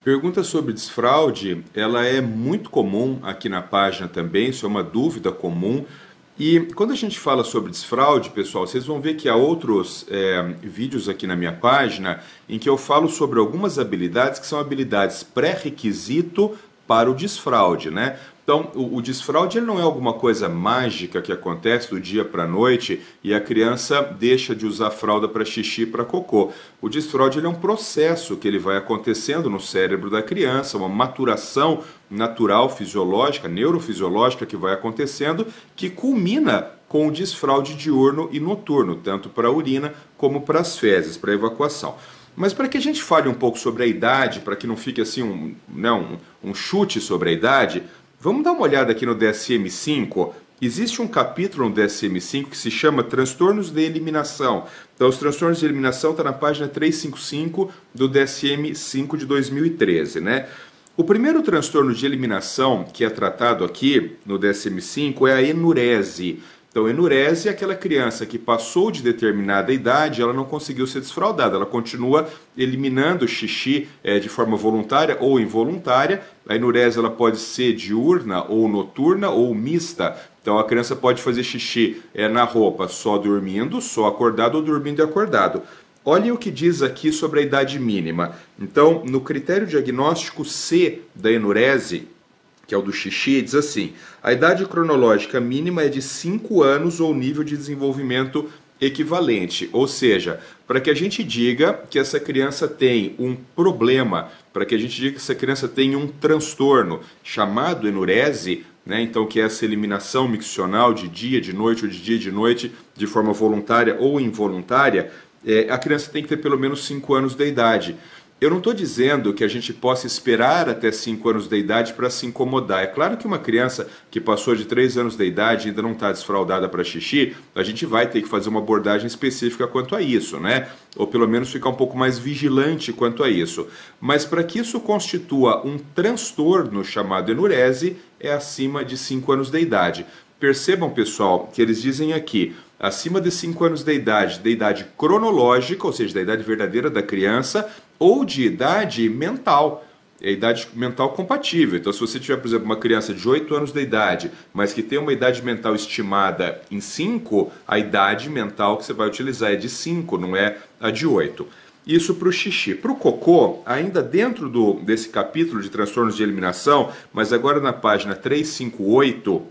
Pergunta sobre desfraude, ela é muito comum aqui na página também, isso é uma dúvida comum. E quando a gente fala sobre desfraude, pessoal, vocês vão ver que há outros vídeos aqui na minha página em que eu falo sobre algumas habilidades que são habilidades pré-requisito para o desfraude, né? Então, o desfraude ele não é alguma coisa mágica que acontece do dia para a noite e a criança deixa de usar fralda para xixi e para cocô. O desfraude ele é um processo que ele vai acontecendo no cérebro da criança, uma maturação natural, fisiológica, neurofisiológica que vai acontecendo, que culmina com o desfraude diurno e noturno, tanto para a urina como para as fezes, para a evacuação. Mas para que a gente fale um pouco sobre a idade, para que não fique assim um chute sobre a idade, vamos dar uma olhada aqui no DSM-5. Existe um capítulo no DSM-5 que se chama Transtornos de Eliminação. Então, os transtornos de eliminação estão na página 355 do DSM-5 de 2013, né? O primeiro transtorno de eliminação que é tratado aqui no DSM-5 é a enurese. Então, enurese é aquela criança que passou de determinada idade, ela não conseguiu ser desfraldada, ela continua eliminando xixi de forma voluntária ou involuntária. A enurese ela pode ser diurna ou noturna ou mista. Então, a criança pode fazer xixi na roupa só dormindo, só acordado ou dormindo e acordado. Olhem o que diz aqui sobre a idade mínima. Então, no critério diagnóstico C da enurese, que é o do xixi, diz assim: a idade cronológica mínima é de 5 anos ou nível de desenvolvimento equivalente. Ou seja, para que a gente diga que essa criança tem um problema, para que a gente diga que essa criança tem um transtorno chamado enurese, né, então que é essa eliminação miccional de dia, de noite ou de dia, de noite, de forma voluntária ou involuntária, a criança tem que ter pelo menos 5 anos de idade. Eu não estou dizendo que a gente possa esperar até 5 anos de idade para se incomodar. É claro que uma criança que passou de 3 anos de idade e ainda não está desfraldada para xixi, a gente vai ter que fazer uma abordagem específica quanto a isso, né? Ou pelo menos ficar um pouco mais vigilante quanto a isso. Mas para que isso constitua um transtorno chamado enurese, é acima de 5 anos de idade. Percebam, pessoal, que eles dizem aqui, acima de 5 anos de idade cronológica, ou seja, da idade verdadeira da criança, ou de idade mental, a idade mental compatível. Então, se você tiver, por exemplo, uma criança de 8 anos de idade, mas que tem uma idade mental estimada em 5, a idade mental que você vai utilizar é de 5, não é a de 8. Isso para o xixi. Para o cocô, ainda dentro desse capítulo de transtornos de eliminação, mas agora na página 358,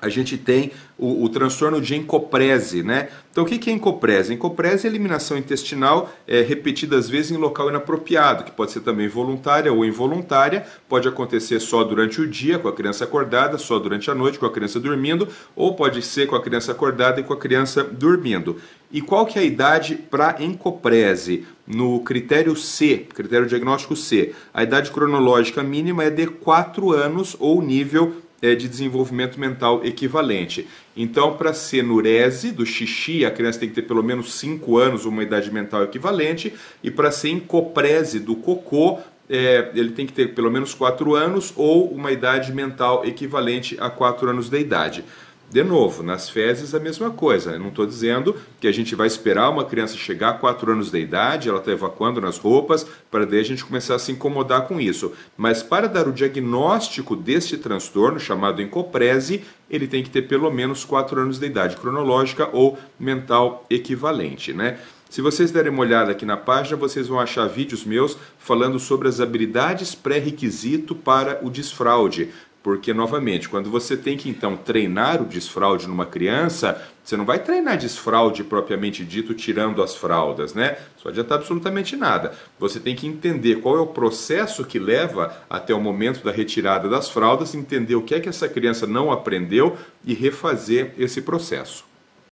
a gente tem o transtorno de encoprese, né? Então, o que é encoprese? Encoprese é eliminação intestinal repetidas vezes em local inapropriado, que pode ser também voluntária ou involuntária, pode acontecer só durante o dia, com a criança acordada, só durante a noite, com a criança dormindo, ou pode ser com a criança acordada e com a criança dormindo. E qual que é a idade para encoprese? No critério C, critério diagnóstico C, a idade cronológica mínima é de 4 anos ou nível de desenvolvimento mental equivalente. Então, para ser enurese do xixi, a criança tem que ter pelo menos 5 anos, uma idade mental equivalente, e para ser encoprese do cocô, ele tem que ter pelo menos 4 anos ou uma idade mental equivalente a 4 anos de idade. De novo, nas fezes a mesma coisa. Eu não estou dizendo que a gente vai esperar uma criança chegar a 4 anos de idade, ela está evacuando nas roupas, para daí a gente começar a se incomodar com isso. Mas para dar o diagnóstico deste transtorno, chamado encoprese, ele tem que ter pelo menos 4 anos de idade cronológica ou mental equivalente, né? Se vocês derem uma olhada aqui na página, vocês vão achar vídeos meus falando sobre as habilidades pré-requisito para o desfraude. Porque, novamente, quando você tem que, então, treinar o desfraude numa criança, você não vai treinar desfraude propriamente dito tirando as fraldas, né? Isso não adianta absolutamente nada. Você tem que entender qual é o processo que leva até o momento da retirada das fraldas, entender o que é que essa criança não aprendeu e refazer esse processo.